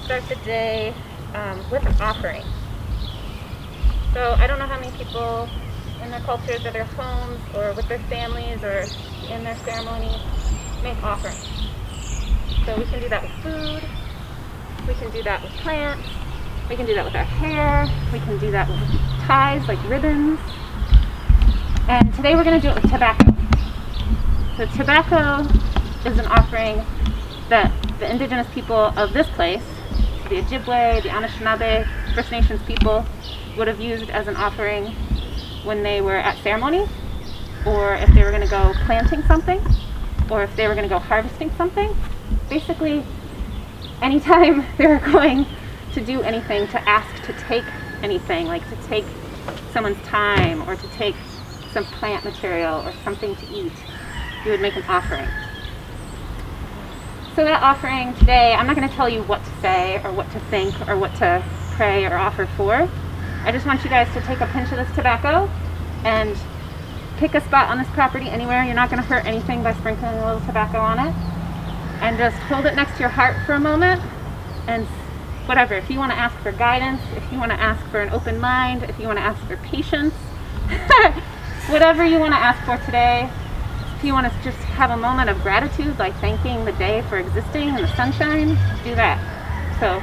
start the day with an offering. So I don't know how many people in their cultures or their homes or with their families or in their ceremony make offerings. So we can do that with food, we can do that with plants, we can do that with our hair, we can do that with ties like ribbons. And today we're going to do it with tobacco. So tobacco is an offering that the indigenous people of this place, the Ojibwe, the Anishinaabe, First Nations people, would have used as an offering when they were at ceremony, or if they were going to go planting something, or if they were going to go harvesting something. Basically, anytime they were going to do anything, to ask to take anything, like to take someone's time or to take some plant material or something to eat, you would make an offering. So that offering today, I'm not going to tell you what to say or what to think or what to pray or offer for. I just want you guys to take a pinch of this tobacco and pick a spot on this property anywhere. You're not going to hurt anything by sprinkling a little tobacco on it. And just hold it next to your heart for a moment and whatever. If you want to ask for guidance, if you want to ask for an open mind, if you want to ask for patience, whatever you want to ask for today. If you want to just have a moment of gratitude, like thanking the day for existing and the sunshine, do that. So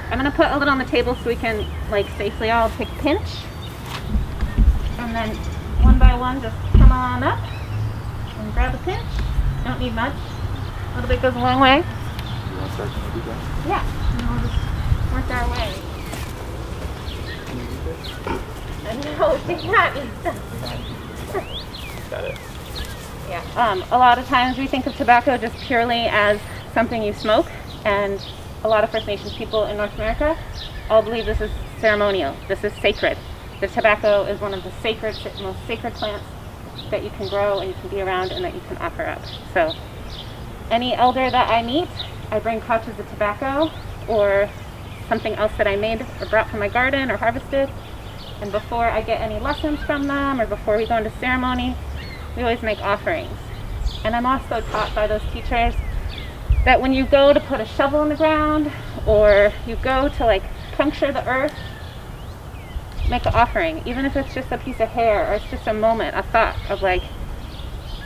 I'm going to put a little on the table so we can like safely all take a pinch. And then one by one, just come on up and grab a pinch. Don't need much. A little bit goes a long way. You want to start? Can I do that? Yeah, and then we'll just work our way. Can you do this? No, take that. Got it. Yeah. A lot of times we think of tobacco just purely as something you smoke, and a lot of First Nations people in North America all believe this is ceremonial. This is sacred. The tobacco is one of the most sacred plants that you can grow and you can be around and that you can offer up. So any elder that I meet, I bring pouches of tobacco or something else that I made or brought from my garden or harvested. And before I get any lessons from them or before we go into ceremony, we always make offerings. And I'm also taught by those teachers that when you go to put a shovel in the ground or you go to like puncture the earth, make an offering, even if it's just a piece of hair or it's just a moment, a thought of like,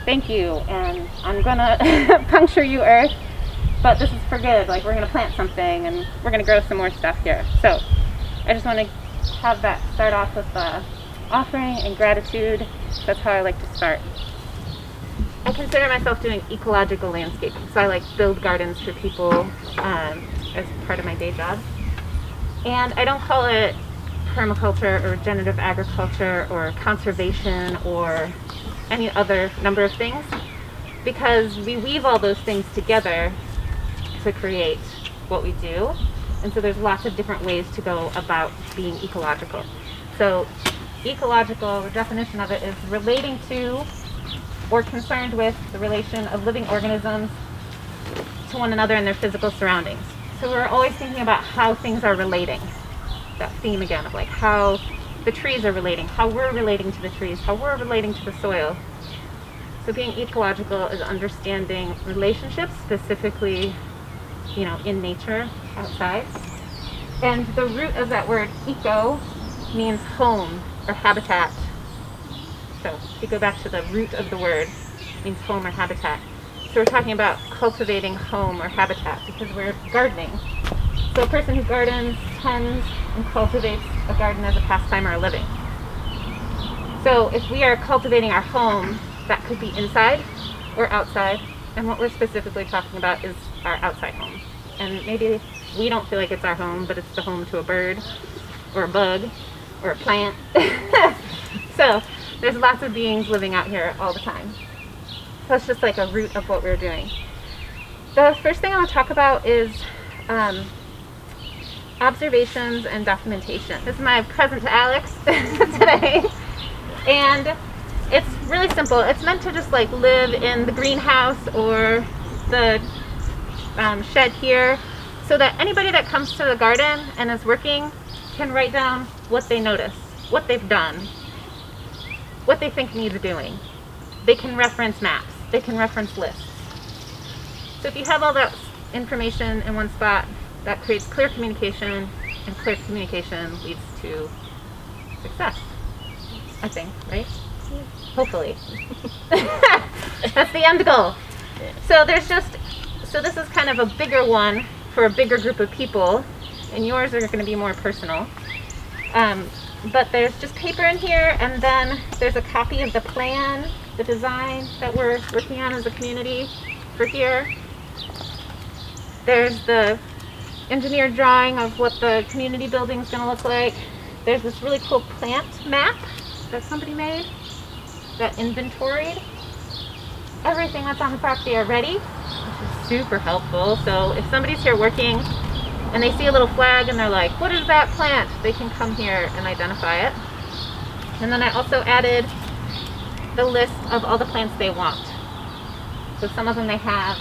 thank you, and I'm gonna puncture you, earth, but this is for good. Like, we're gonna plant something and we're gonna grow some more stuff here. So I just want to have that start off with offering and gratitude. That's how I like to start. I consider myself doing ecological landscaping, so I like build gardens for people as part of my day job. And I don't call it permaculture or regenerative agriculture or conservation or any other number of things, because we weave all those things together to create what we do. And so there's lots of different ways to go about being ecological. So ecological, the definition of it is relating to or concerned with the relation of living organisms to one another and their physical surroundings. So we're always thinking about how things are relating. That theme again of like how the trees are relating, how we're relating to the trees, how we're relating to the soil. So being ecological is understanding relationships, specifically, in nature, outside. And the root of that word eco means home or habitat. So if you go back to the root of the word, it means home or habitat. So we're talking about cultivating home or habitat because we're gardening. So a person who gardens tends and cultivates a garden as a pastime or a living. So if we are cultivating our home, that could be inside or outside. And what we're specifically talking about is our outside home. And maybe we don't feel like it's our home, but it's the home to a bird or a bug or a plant. So there's lots of beings living out here all the time. So it's just like a root of what we're doing. The first thing I want to talk about is observations and documentation. This is my present to Alex today. And it's really simple. It's meant to just like live in the greenhouse or the shed here, so that anybody that comes to the garden and is working can write down what they notice, what they've done, what they think needs doing. They can reference maps, they can reference lists. So if you have all that information in one spot, that creates clear communication, and clear communication leads to success, I think, right? Hopefully. That's the end goal. So this is kind of a bigger one for a bigger group of people, and yours are going to be more personal. But there's just paper in here, and then there's a copy of the plan, the design that we're working on as a community for here. There's the engineered drawing of what the community building is going to look like. There's this really cool plant map that somebody made that inventoried everything that's on the property already, which is super helpful. So if somebody's here working and they see a little flag and they're like, what is that plant? They can come here and identify it. And then I also added the list of all the plants they want. So some of them they have,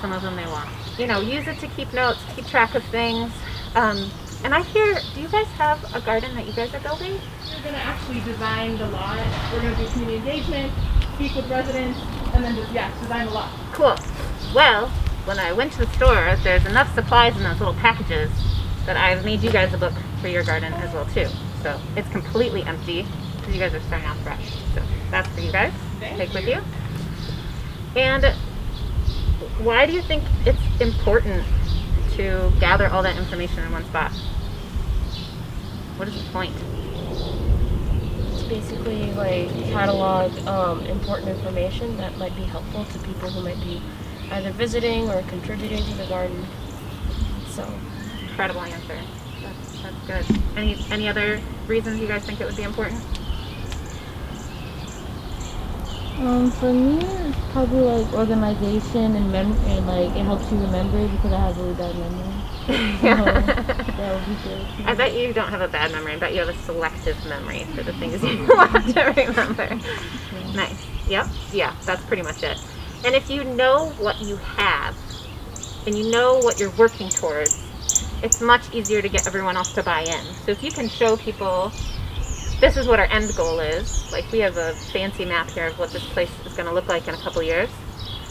some of them they want. You know, use it to keep notes, keep track of things. And I hear, do you guys have a garden that you guys are building? We're going to actually design the lot. We're going to do community engagement, speak with residents, and then just, design the lot. Cool. Well, when I went to the store, there's enough supplies in those little packages that I've made you guys a book for your garden as well too. So it's completely empty because you guys are starting out fresh. So that's for you guys. Take with you. And why do you think it's important to gather all that information in one spot? What is the point? It's basically like catalog important information that might be helpful to people who might be either visiting or contributing to the garden. So, incredible answer. That's good. Any other reasons you guys think it would be important? For me, it's probably like organization and like it helps you remember because I have really bad memory. That would be good. I bet you don't have a bad memory. I bet you have a selective memory for the things you want to remember. Nice. Yep. Yeah, that's pretty much it. And if you know what you have and you know what you're working towards, it's much easier to get everyone else to buy in. So if you can show people this is what our end goal is, like we have a fancy map here of what this place is going to look like in a couple years.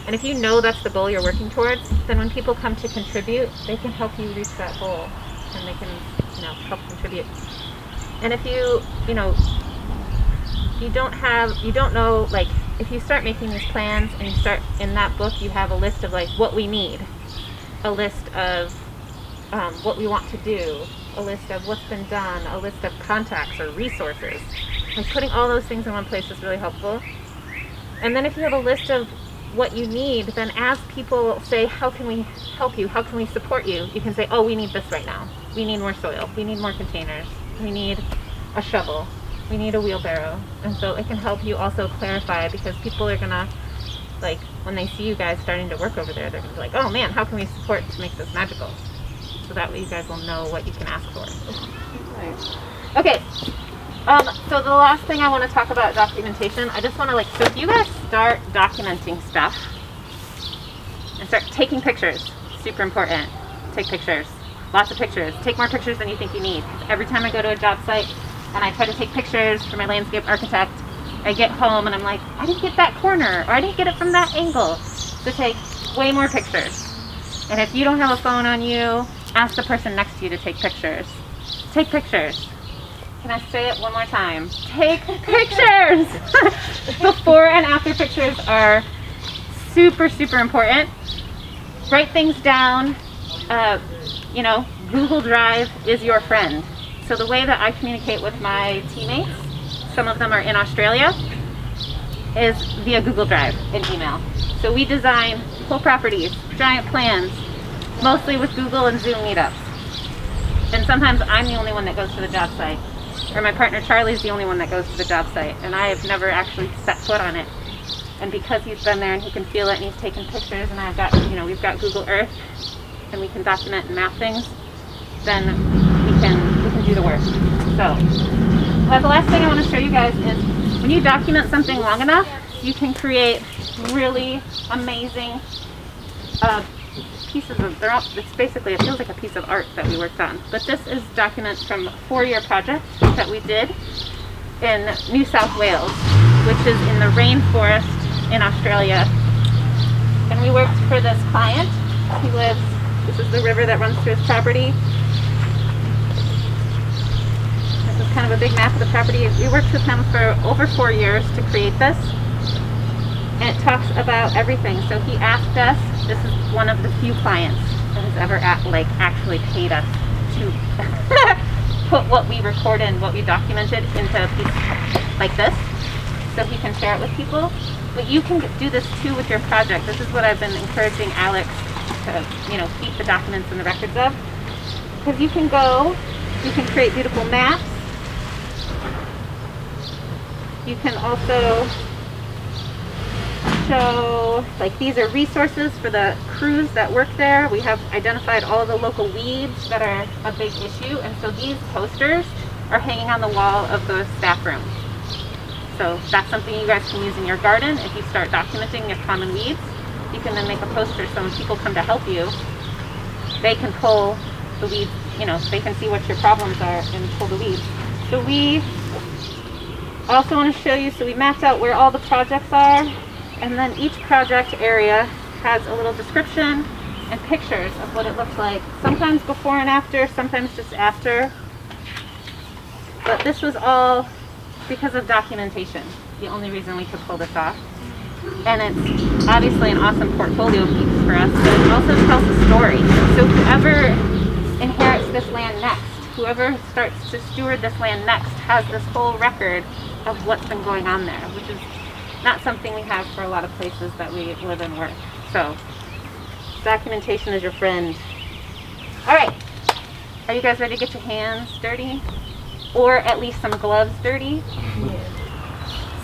And if you know that's the goal you're working towards, then when people come to contribute, they can help you reach that goal and they can, help contribute. And if you don't know, like if you start making these plans and you start in that book, you have a list of like what we need, a list of what we want to do, a list of what's been done, a list of contacts or resources. Like putting all those things in one place is really helpful. And then if you have a list of what you need, then as people say, how can we help you? How can we support you? You can say, oh, we need this right now. We need more soil. We need more containers. We need a shovel. We need a wheelbarrow. And so it can help you also clarify because people are gonna, like, when they see you guys starting to work over there, they're gonna be like, oh man, how can we support to make this magical? So that way you guys will know what you can ask for. Okay, so the last thing I want to talk about documentation, I just want to so if you guys start documenting stuff and start taking pictures, super important, take pictures, lots of pictures, take more pictures than you think you need. Every time I go to a job site and I try to take pictures for my landscape architect, I get home and I'm like, I didn't get that corner, or I didn't get it from that angle. So take way more pictures. And if you don't have a phone on you, ask the person next to you to take pictures. Take pictures. Can I say it one more time? Take pictures! Before and after pictures are super, super important. Write things down. Google Drive is your friend. So the way that I communicate with my teammates, some of them are in Australia, is via Google Drive and email. So we design whole properties, giant plans, mostly with Google and Zoom meetups. And sometimes I'm the only one that goes to the job site, or my partner Charlie's the only one that goes to the job site, and I have never actually set foot on it. And because he's been there and he can feel it and he's taken pictures, and we've got Google Earth, and we can document and map things, then we can do the work. So, the last thing I want to show you guys is when you document something long enough, you can create really amazing pieces of, it's basically, it feels like a piece of art that we worked on. But this is documents from a 4-year project that we did in New South Wales, which is in the rainforest in Australia. And we worked for this client who lives This is the river that runs through his property. This is kind of a big map of the property. We worked with him for over 4 years to create this. And it talks about everything. So he asked us, this is one of the few clients that has ever actually paid us to put what we recorded and what we documented into a piece like this, so he can share it with people. But you can do this too with your project. This is what I've been encouraging Alex to, keep the documents and the records of. Because you can create beautiful maps. You can also show, these are resources for the crews that work there. We have identified all of the local weeds that are a big issue, and so these posters are hanging on the wall of the staff room. So that's something you guys can use in your garden. If you start documenting your common weeds, you can then make a poster so when people come to help you, they can pull the weeds, they can see what your problems are and pull the weeds. So we also want to show you, so we mapped out where all the projects are, and then each project area has a little description and pictures of what it looks like. Sometimes before and after, sometimes just after. But this was all because of documentation, the only reason we could pull this off. And it's obviously an awesome portfolio piece for us, but it also tells a story. So whoever inherits this land next, whoever starts to steward this land next, has this whole record of what's been going on there, which is not something we have for a lot of places that we live and work. So documentation is your friend. All right, are you guys ready to get your hands dirty? Or at least some gloves dirty? Yeah.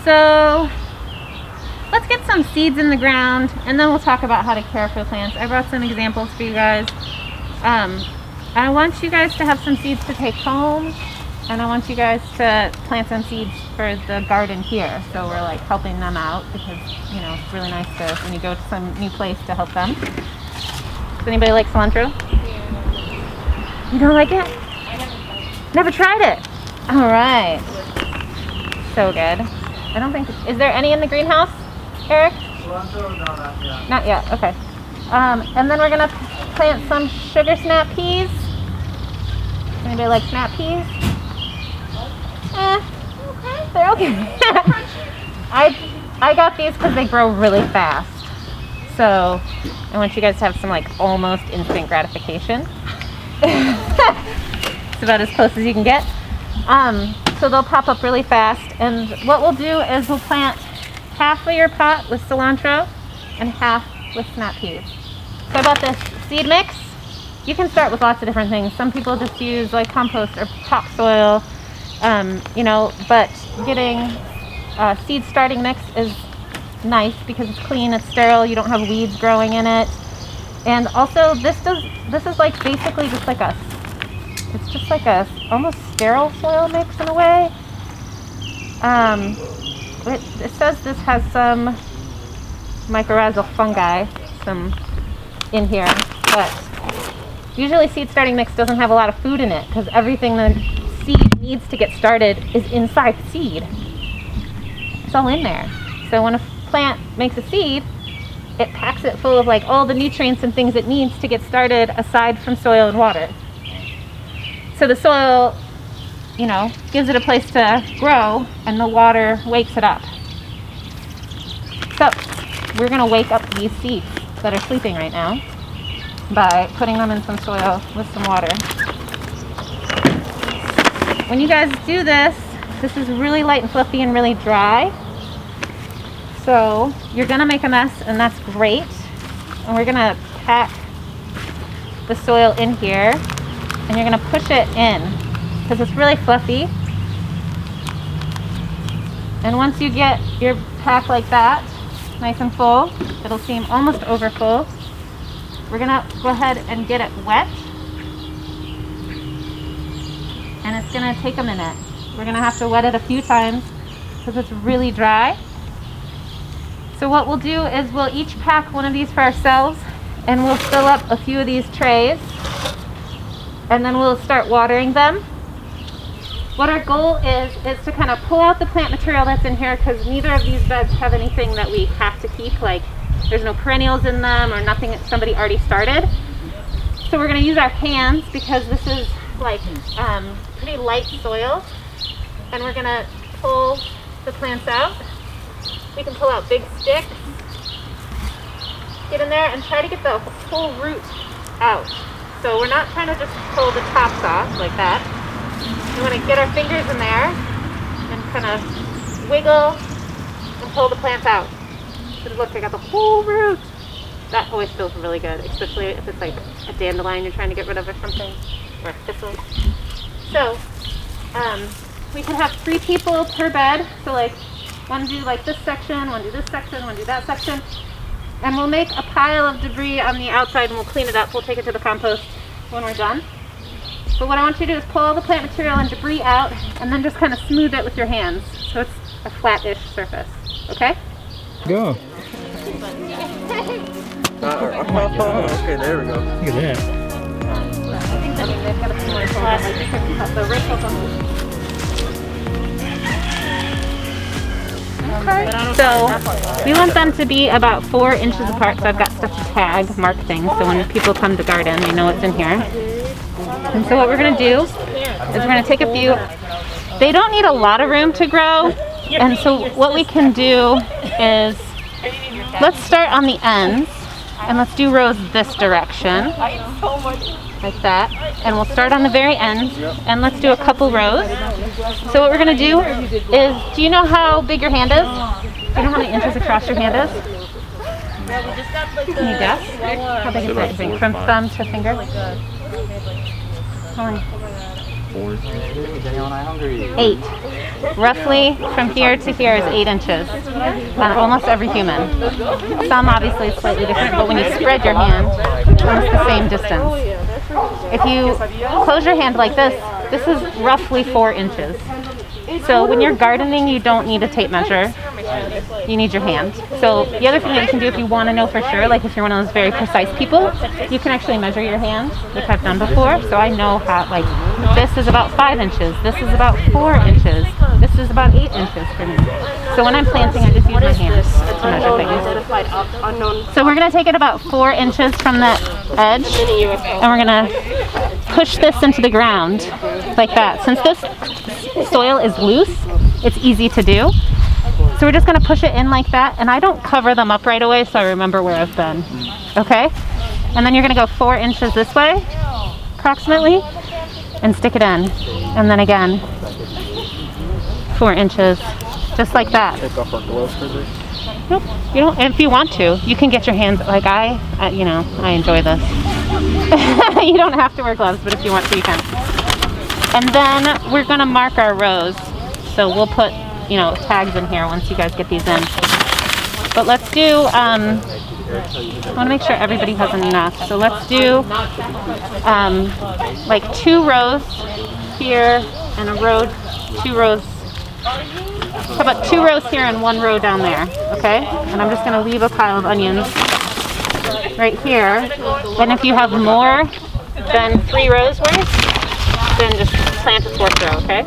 So let's get some seeds in the ground, and then we'll talk about how to care for the plants. I brought some examples for you guys. I want you guys to have some seeds to take home, and I want you guys to plant some seeds for the garden here. So we're helping them out because, it's really nice to, when you go to some new place, to help them. Does anybody like cilantro? Yeah. You don't like it? I never tried it. All right. So good. I don't think, is there any in the greenhouse, Eric? Cilantro? No, not yet. Not yet, okay. And then we're gonna plant some sugar snap peas. Anybody like snap peas? Okay, they're okay. I got these because they grow really fast. So I want you guys to have some almost instant gratification. It's about as close as you can get. So they'll pop up really fast, and what we'll do is we'll plant half of your pot with cilantro and half with snap peas. So I bought this seed mix. You can start with lots of different things. Some people just use compost or topsoil, but getting seed starting mix is nice because it's clean, it's sterile, you don't have weeds growing in it. And also this is basically just it's just a almost sterile soil mix in a way. It says this has some mycorrhizal fungi, in here, but usually seed starting mix doesn't have a lot of food in it because everything the seed needs to get started is inside the seed. It's all in there. So when a plant makes a seed, it packs it full of all the nutrients and things it needs to get started aside from soil and water. So the soil, gives it a place to grow, and the water wakes it up. So we're going to wake up these seeds that are sleeping right now by putting them in some soil with some water. When you guys do this, this is really light and fluffy and really dry. So you're going to make a mess, and that's great. And we're going to pack the soil in here, and you're going to push it in because it's really fluffy. And once you get your pack like that, nice and full, it'll seem almost over full. We're going to go ahead and get it wet. And it's going to take a minute. We're going to have to wet it a few times because it's really dry. So what we'll do is we'll each pack one of these for ourselves, and we'll fill up a few of these trays, and then we'll start watering them. What our goal is to kind of pull out the plant material that's in here, because neither of these beds have anything that we have to keep, there's no perennials in them or nothing that somebody already started. So we're going to use our hands because this is like pretty light soil. And we're going to pull the plants out. We can pull out big sticks. Get in there and try to get the whole root out. So we're not trying to just pull the tops off like that. We want to get our fingers in there and kind of wiggle and pull the plants out. So look, I got the whole root. That always feels really good, especially if it's like a dandelion you're trying to get rid of or something, or thistles. So we can have 3 people per bed. So like one do like this section, one do this section, one do that section. And we'll make a pile of debris on the outside and we'll clean it up. We'll take it to the compost when we're done. But what I want you to do is pull all the plant material and debris out and then just kind of smooth it with your hands so it's a flat-ish surface. Okay? Go. Okay, there we go. Look at that. I mean, they've got a similar problem, like the wrinkles. So we want them to be about 4 inches apart, so I've got stuff to tag, mark things, so when people come to garden, they know what's in here. And so what we're going to do is we're going to take a few. They don't need a lot of room to grow, and so what we can do is let's start on the ends, and let's do rows this direction, like that. And we'll start on the very end, and let's do a couple rows. So what we're going to do is, do you know how big your hand is? Do you know how many inches across your hand is? Can you guess? How big is it? From thumb to finger? How many? 8. Roughly from here to here is 8 inches on almost every human. Some obviously is slightly different, but when you spread your hand, it's almost the same distance. If you close your hand like this, this is roughly 4 inches. So when you're gardening, you don't need a tape measure. You need your hand. So the other thing that you can do if you want to know for sure, like if you're one of those very precise people, you can actually measure your hand, which I've done before. So I know how, like, this is about 5 inches, this is about 4 inches, this is about 8 inches for me. So when I'm planting, I just use my hands to measure things. So we're going to take it about 4 inches from the edge, and we're going to push this into the ground like that. Since this soil is loose, it's easy to do. So we're just going to push it in like that, and I don't cover them up right away so I remember where I've been. Okay? And then you're going to go 4 inches this way, approximately, and stick it in. And then again, 4 inches, just like that. Take off our gloves for this. Nope. You don't. If you want to, you can get your hands. Like I enjoy this. You don't have to wear gloves, but if you want to, you can. And then we're going to mark our rows. So we'll put, tags in here once you guys get these in. But let's do, I want to make sure everybody has enough. So let's do like 2 rows here and a row, 2 rows. How about 2 rows here and 1 row down there, okay? And I'm just going to leave a pile of onions right here. And if you have more than 3 rows worth, then just plant a 4th row, okay?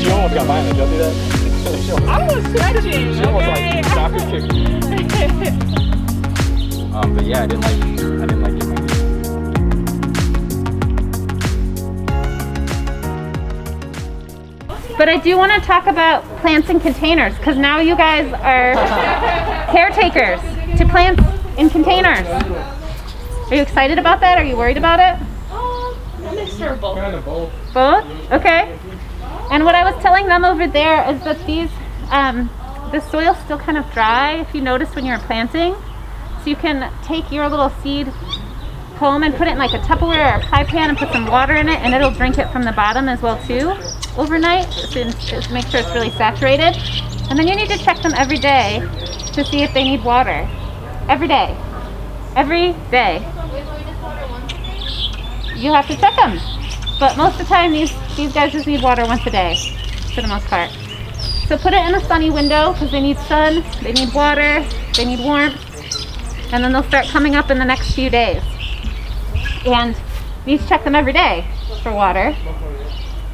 She almost got mine. Did y'all do that? I was stretching. She almost like soccer kicked me. But yeah, I didn't like getting my. But I do want to talk about plants in containers, because now you guys are caretakers to plants in containers. Are you excited about that? Are you worried about it? A mixture of both. Kind of both. Both? Okay. And what I was telling them over there is that the soil's still kind of dry, if you noticed when you were planting. So you can take your little seed home and put it in like a Tupperware or a pie pan and put some water in it, and it'll drink it from the bottom as well too overnight to make sure it's really saturated. And then you need to check them every day to see if they need water. Every day. Every day. You have to check them. But most of the time these guys just need water once a day, for the most part. So put it in a sunny window because they need sun, they need water, they need warmth, and then they'll start coming up in the next few days. And you need to check them every day for water.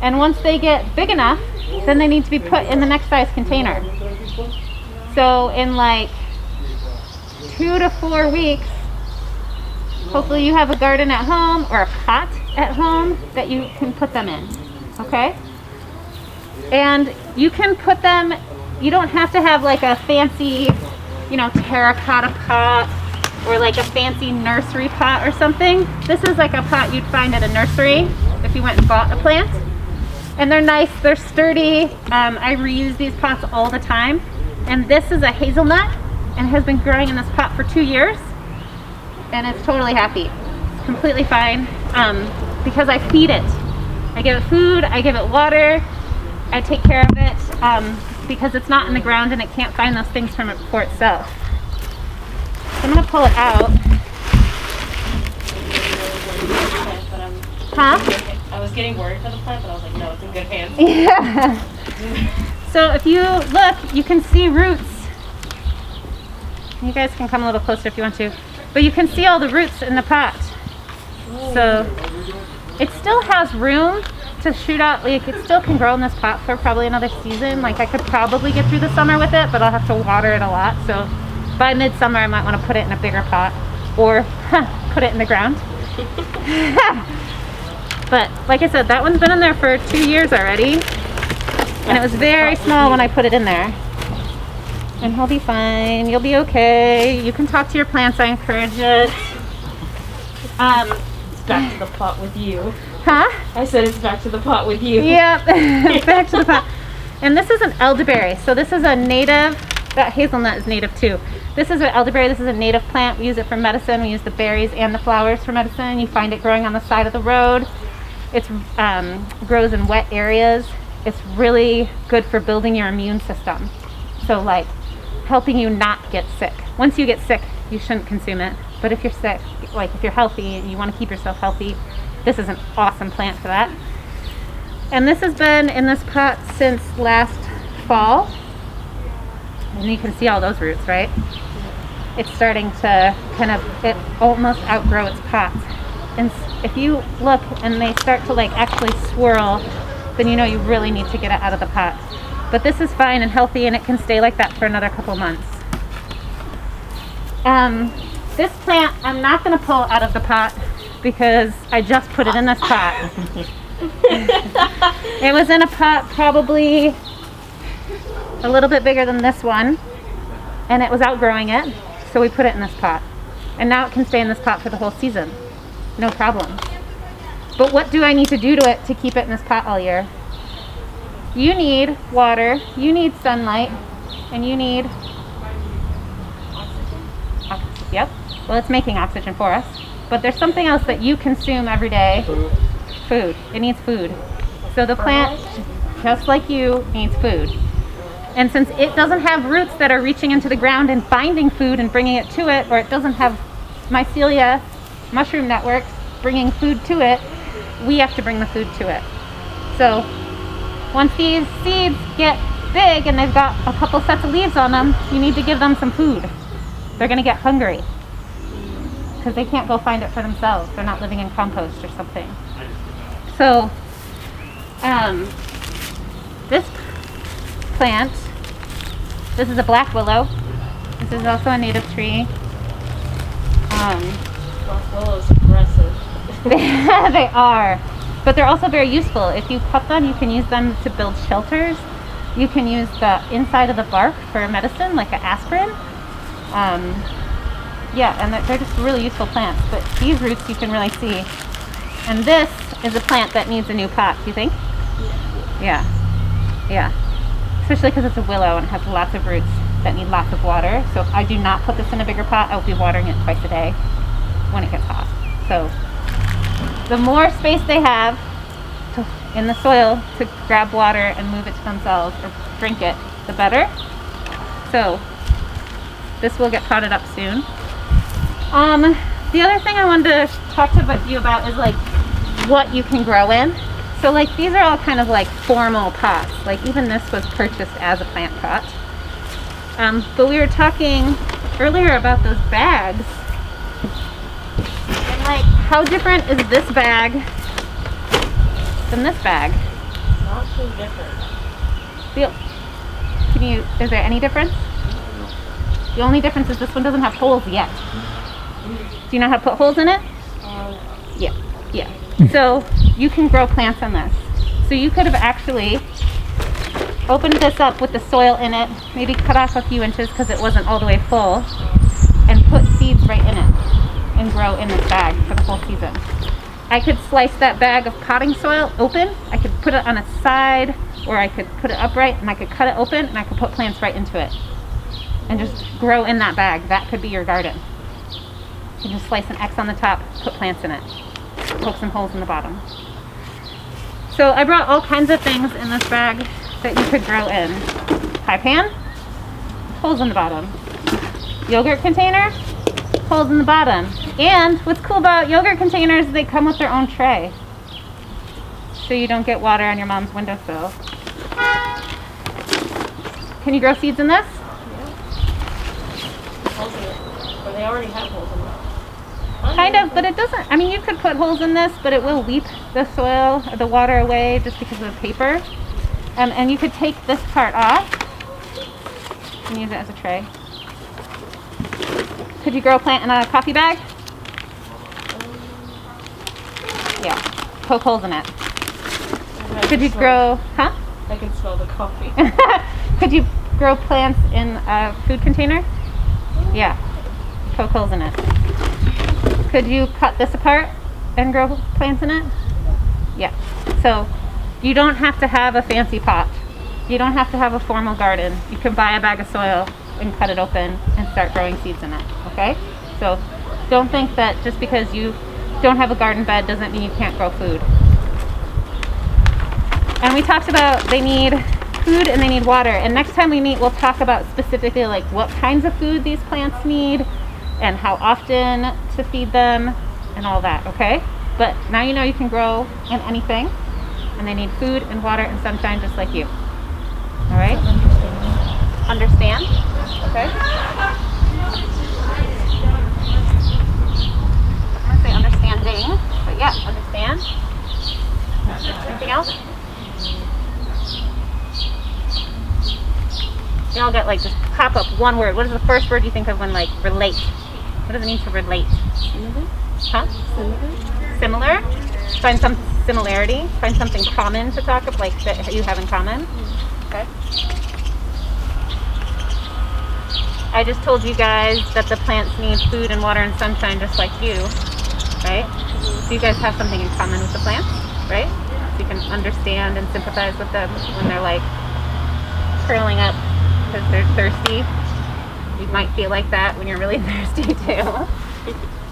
And once they get big enough, then they need to be put in the next size container. So in like 2 to 4 weeks, hopefully you have a garden at home or a pot at home that you can put them in, okay? And you can put them, you don't have to have like a fancy, you know, terracotta pot or like a fancy nursery pot or something. This is like a pot you'd find at a nursery if you went and bought a plant. And they're nice, they're sturdy. I reuse these pots all the time. And this is a hazelnut and has been growing in this pot for 2 years. And it's totally happy. It's completely fine because I feed it. I give it food, I give it water, I take care of it because it's not in the ground and it can't find those things from it for itself. So I'm gonna pull it out. Huh? I was getting worried for the plant, but I was like, no, it's in good hands. Yeah. So if you look, you can see roots. You guys can come a little closer if you want to. But you can see all the roots in the pot. So it still has room to shoot out, like it still can grow in this pot for probably another season. Like I could probably get through the summer with it, but I'll have to water it a lot. So by midsummer I might want to put it in a bigger pot or put it in the ground. But like I said, that one's been in there for 2 years already. And it was very small when I put it in there. And he'll be fine. You'll be okay. You can talk to your plants. I encourage it. It's back to the pot with you. Huh? I said it's back to the pot with you. Yep. Back to the pot. And this is an elderberry. So this is a native. That hazelnut is native too. This is an elderberry. This is a native plant. We use it for medicine. We use the berries and the flowers for medicine. You find it growing on the side of the road. It grows in wet areas. It's really good for building your immune system. So like helping you not get sick. Once you get sick, you shouldn't consume it. But if you're sick, like if you're healthy and you want to keep yourself healthy, this is an awesome plant for that. And this has been in this pot since last fall. And you can see all those roots, right? It's starting to kind of, it almost outgrow its pots. And if you look and they start to like actually swirl, then you know you really need to get it out of the pot. But this is fine and healthy and it can stay like that for another couple months. This plant I'm not going to pull out of the pot because I just put it in this pot. It was in a pot probably a little bit bigger than this one and it was outgrowing it, so we put it in this pot. And now it can stay in this pot for the whole season. No problem. But what do I need to do to it to keep it in this pot all year? You need water, you need sunlight, and you need oxygen. Yep. Well, it's making oxygen for us. But there's something else that you consume every day. Food. It needs food. So the plant, just like you, needs food. And since it doesn't have roots that are reaching into the ground and finding food and bringing it to it, or it doesn't have mycelia, mushroom networks, bringing food to it, we have to bring the food to it. So once these seeds get big and they've got a couple sets of leaves on them, you need to give them some food. They're going to get hungry because they can't go find it for themselves. They're not living in compost or something. So this plant, this is a black willow. This is also a native tree. Black willow's aggressive. They are, but they're also very useful. If you cut them, you can use them to build shelters. You can use the inside of the bark for medicine, like an aspirin. Yeah, and they're just really useful plants. But these roots you can really see. And this is a plant that needs a new pot, do you think? Yeah. Yeah. Especially because it's a willow and it has lots of roots that need lots of water. So if I do not put this in a bigger pot, I'll be watering it twice a day when it gets hot. So the more space they have in the soil to grab water and move it to themselves or drink it, the better. So this will get potted up soon. The other thing I wanted to talk to you about is like what you can grow in. So like these are all kind of like formal pots. Like even this was purchased as a plant pot. But we were talking earlier about those bags. And like how different is this bag than this bag? Not too different. Is there any difference? The only difference is this one doesn't have holes yet. Do you know how to put holes in it? Yeah, yeah. So you can grow plants in this. So you could have actually opened this up with the soil in it, maybe cut off a few inches because it wasn't all the way full, and put seeds right in it and grow in this bag for the whole season. I could slice that bag of potting soil open, I could put it on its side, or I could put it upright and I could cut it open and I could put plants right into it and just grow in that bag. That could be your garden. You can just slice an X on the top, put plants in it, poke some holes in the bottom. So I brought all kinds of things in this bag that you could grow in. Pie pan, holes in the bottom. Yogurt container, holes in the bottom. And what's cool about yogurt containers is they come with their own tray, so you don't get water on your mom's windowsill. Can you grow seeds in this? Holes in it. Or they already have holes in it. Kind of, but it doesn't. I mean, you could put holes in this, but it will weep the soil or the water away just because of the paper. And you could take this part off and use it as a tray. Could you grow a plant in a coffee bag? Yeah, poke holes in it. Could you grow, huh? I can smell the coffee. Could you grow plants in a food container? Yeah, poke holes in it. Could you cut this apart and grow plants in it? Yeah. So you don't have to have a fancy pot. You don't have to have a formal garden. You can buy a bag of soil and cut it open and start growing seeds in it, okay? So don't think that just because you don't have a garden bed doesn't mean you can't grow food. And we talked about they need food and they need water. And next time we meet, we'll talk about specifically like what kinds of food these plants need and how often to feed them and all that, okay? But now you know you can grow in anything, and they need food and water and sunshine just like you. All right? Understand? Okay? I'm gonna say understanding, but yeah, understand. Anything else? You all get like just pop up one word. What is the first word you think of when like relate? What does it mean to relate? Similar? Huh? Similar? Find some similarity. Find something common to talk about, like that you have in common. Okay. I just told you guys that the plants need food and water and sunshine just like you, right? So you guys have something in common with the plants, right? So you can understand and sympathize with them when they're like curling up because they're thirsty. You might feel like that when you're really thirsty too.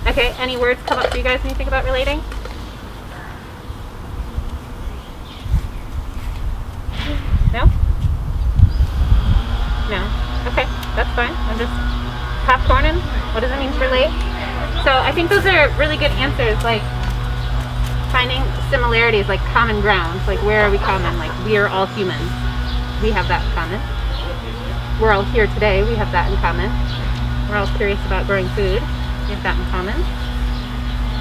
Okay, any words come up to you guys when you think about relating? No? No. Okay, that's fine. I'm just popcorning. What does it mean to relate? So I think those are really good answers, like finding similarities, like common ground. Like where are we common? Like we are all humans. We have that in common. We're all here today. We have that in common. We're all curious about growing food. We have that in common.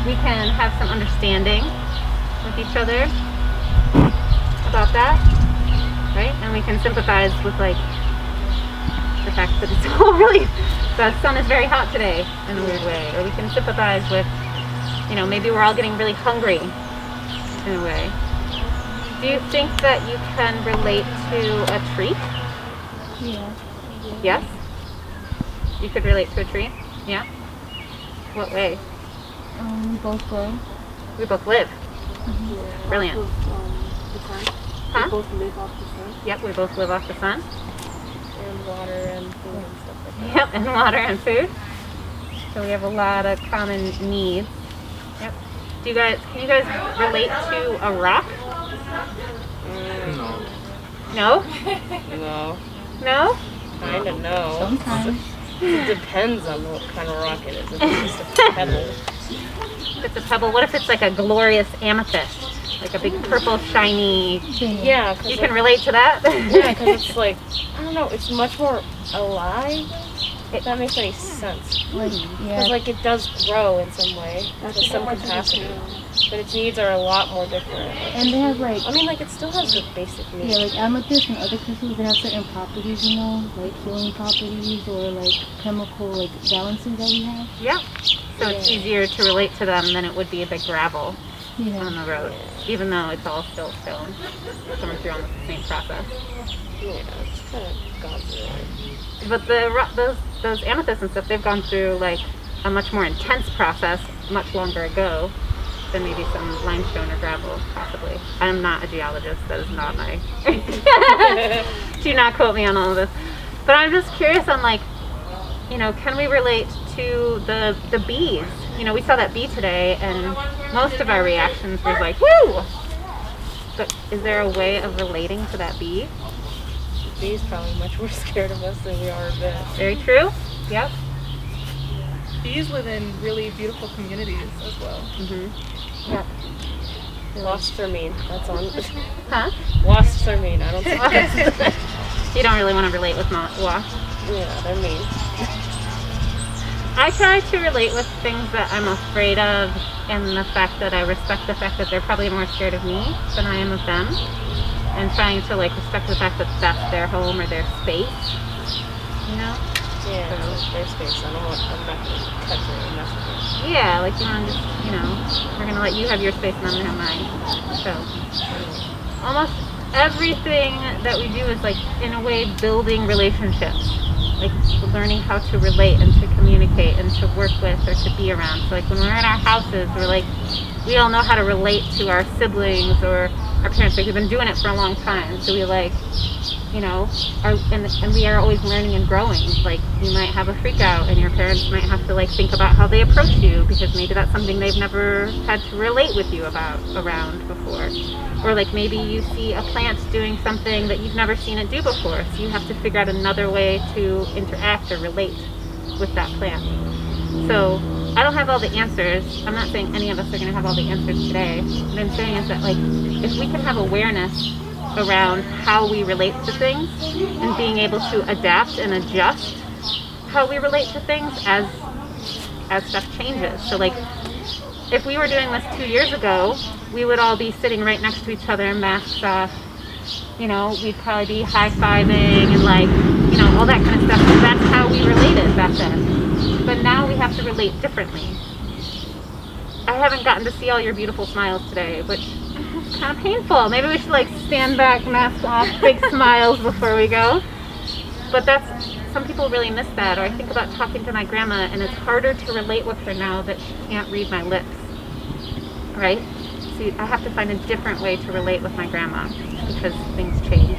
We can have some understanding with each other about that, right? And we can sympathize with like the fact that it's all really, the sun is very hot today in a weird way. Or we can sympathize with, you know, maybe we're all getting really hungry in a way. Do you think that you can relate to a tree? Yeah. Yes? You could relate to a tree? Yeah? What way? We both grow. We both live. Brilliant. The sun. Huh? We both live off the sun. Yep, we both live off the sun. And water and food and stuff like that. Yep, and water and food. So we have a lot of common needs. Yep. Can you guys relate to a rock? No. No? No. No? Kinda no. Sometimes. It depends on what kind of rock it is. If it's just a pebble. If it's a pebble, what if it's like a glorious amethyst? Like a big purple shiny. Yeah, You can relate to that? yeah, because it's like, I don't know, it's much more alive. that makes any sense. Like, Because like it does grow in some way, to some capacity, but its needs are a lot more different. and they have like, I mean, like it still has the basic needs. yeah, like amethyst and other crystals, they have certain properties, you know, like healing properties or like chemical like balancing that we have. Yeah. So it's easier to relate to them than it would be a big gravel Yeah. on the road, even though it's all still stone, coming through almost the same process. Yeah, it's kind of God's will. But those amethysts and stuff, they've gone through like a much more intense process much longer ago than maybe some limestone or gravel, possibly. I'm not a geologist. That is not my... Do not quote me on all of this. But I'm just curious on like, you know, can we relate to the bees? You know, we saw that bee today, and most of our reactions were like, woo! But is there a way of relating to that bee? Bees probably much more scared of us than we are of it. Very true. Yep. Bees live in really beautiful communities as well. Yep. Wasps are mean. That's on. Huh? Wasps are mean. I don't think. You don't really want to relate with wasps. Yeah, they're mean. I try to relate with things that I'm afraid of, and the fact that I respect the fact that they're probably more scared of me than I am of them, and trying to like respect the fact that that's their home or their space. You know? Yeah, it's their space. I'm not gonna touch it or mess with it. Yeah, like you want to just, you know, we're gonna let you have your space and I'm gonna have mine. So almost everything that we do is like in a way building relationships. Like learning how to relate and to communicate and to work with or to be around. So like when we're in our houses, we're like, we all know how to relate to our siblings or our parents. Like we've been doing it for a long time. So we like, you know, and we are always learning and growing. Like you might have a freak out and your parents might have to like think about how they approach you because maybe that's something they've never had to relate with you around before. Or like maybe you see a plant doing something that you've never seen it do before. So you have to figure out another way to interact or relate with that plant. So I don't have all the answers. I'm not saying any of us are going to have all the answers today. What I'm saying is that like if we can have awareness around how we relate to things and being able to adapt and adjust how we relate to things as stuff changes. So like if we were doing this 2 years ago, we would all be sitting right next to each other, masks off. You know, we'd probably be high-fiving and like, you know, all that kind of stuff. So that's how we related back then. But now we have to relate differently. I haven't gotten to see all your beautiful smiles today, which is kind of painful. Maybe we should like stand back, mask off, big smiles before we go. But some people really miss that. Or I think about talking to my grandma and it's harder to relate with her now that she can't read my lips. Right? See, I have to find a different way to relate with my grandma because things change.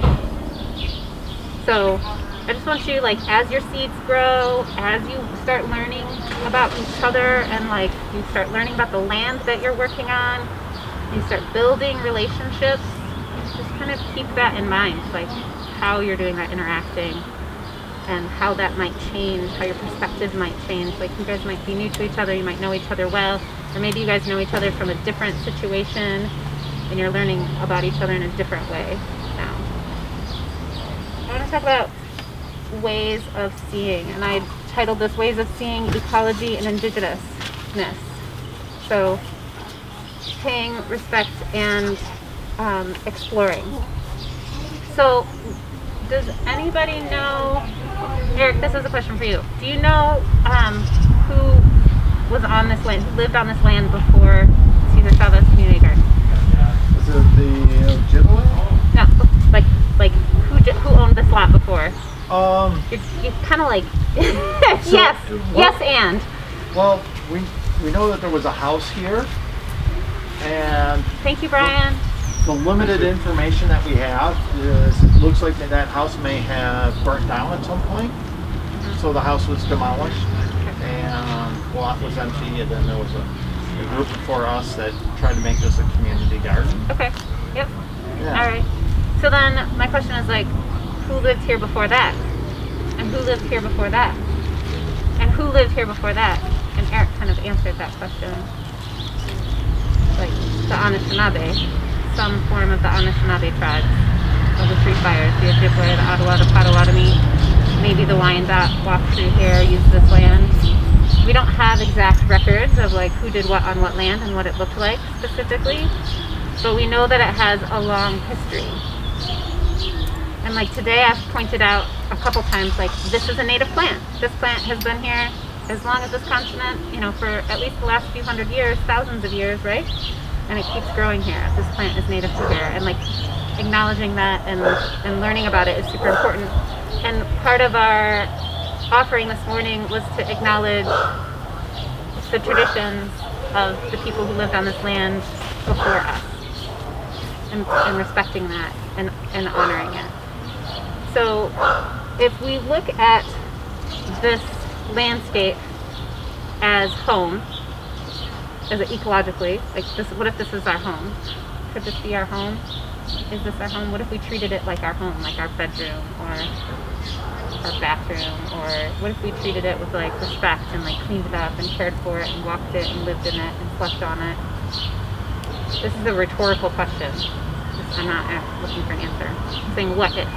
So I just want you, like, as your seeds grow, as you start learning about each other and like you start learning about the land that you're working on, you start building relationships, just kind of keep that in mind, like how you're doing that interacting and how that might change, how your perspective might change. Like you guys might be new to each other, you might know each other well, or maybe you guys know each other from a different situation and you're learning about each other in a different way now. I want to talk about ways of seeing, and I titled this Ways of Seeing Ecology and Indigenousness. So paying respect and exploring. So does anybody know, Eric, this is a question for you. Do you know who was on this land, who lived on this land before Cesar Chavez Community Garden? Is it the Ojibwe? No, like who owned this lot before? It's kind of like, yes and. Well, we know that there was a house here, and Thank you, Brian. the limited information that we have is it looks like that house may have burnt down at some point. So the house was demolished, and the lot was empty, and then there was a group before us that tried to make this a community garden. Okay, yep. Yeah. All right. So then my question is like, who lived here before that? And who lived here before that? And who lived here before that? And Eric kind of answered that question. Like the Anishinaabe, some form of the Anishinaabe tribes of the Three Fires, the Ojibwe, the Ottawa, the Potawatomi. maybe the Wyandotte walked through here, used this land. We don't have exact records of like who did what on what land and what it looked like specifically, but we know that it has a long history. And like today I've pointed out a couple times, like this is a native plant. This plant has been here as long as this continent, you know, for at least the last few hundred years, thousands of years, right? And it keeps growing here. This plant is native to here. And like acknowledging that and learning about it is super important. And part of our offering this morning was to acknowledge the traditions of the people who lived on this land before us and respecting that and honoring it. So if we look at this landscape as home, as ecologically, like this, what if this is our home? Could this be our home? Is this our home? What if we treated it like our home, like our bedroom or our bathroom? Or what if we treated it with like respect and like cleaned it up and cared for it and walked it and lived in it and slept on it? This is a rhetorical question. I'm not looking for an answer. I'm saying what if?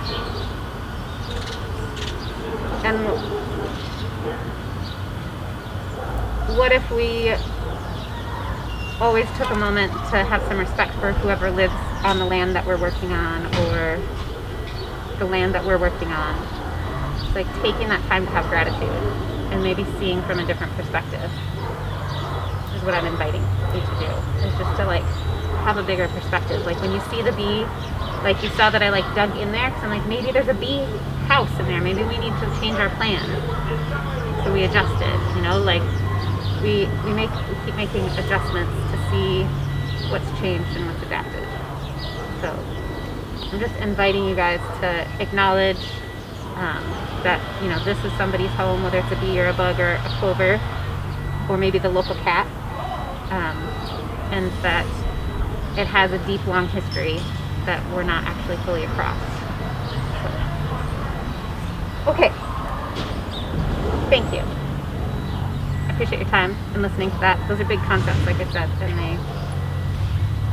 And what if we always took a moment to have some respect for whoever lives on the land that we're working on or the land that we're working on? It's like taking that time to have gratitude and maybe seeing from a different perspective is what I'm inviting you to do. Is just to like have a bigger perspective. Like when you see the bee, like you saw that I like dug in there because I'm like, maybe there's a bee house in there. Maybe we need to change our plan. So we adjusted, you know, like we keep making adjustments to see what's changed and what's adapted. So I'm just inviting you guys to acknowledge that, you know, this is somebody's home, whether it's a bee or a bug or a clover, or maybe the local cat, and that it has a deep, long history that we're not actually fully across. So. Okay. Thank you. I appreciate your time and listening to that. Those are big concepts, like I said, and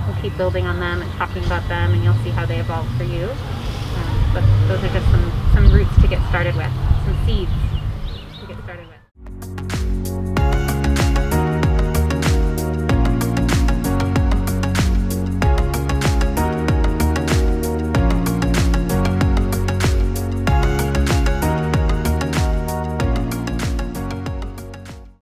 we'll keep building on them and talking about them, and you'll see how they evolve for you. But those are just some roots to get started with, some seeds.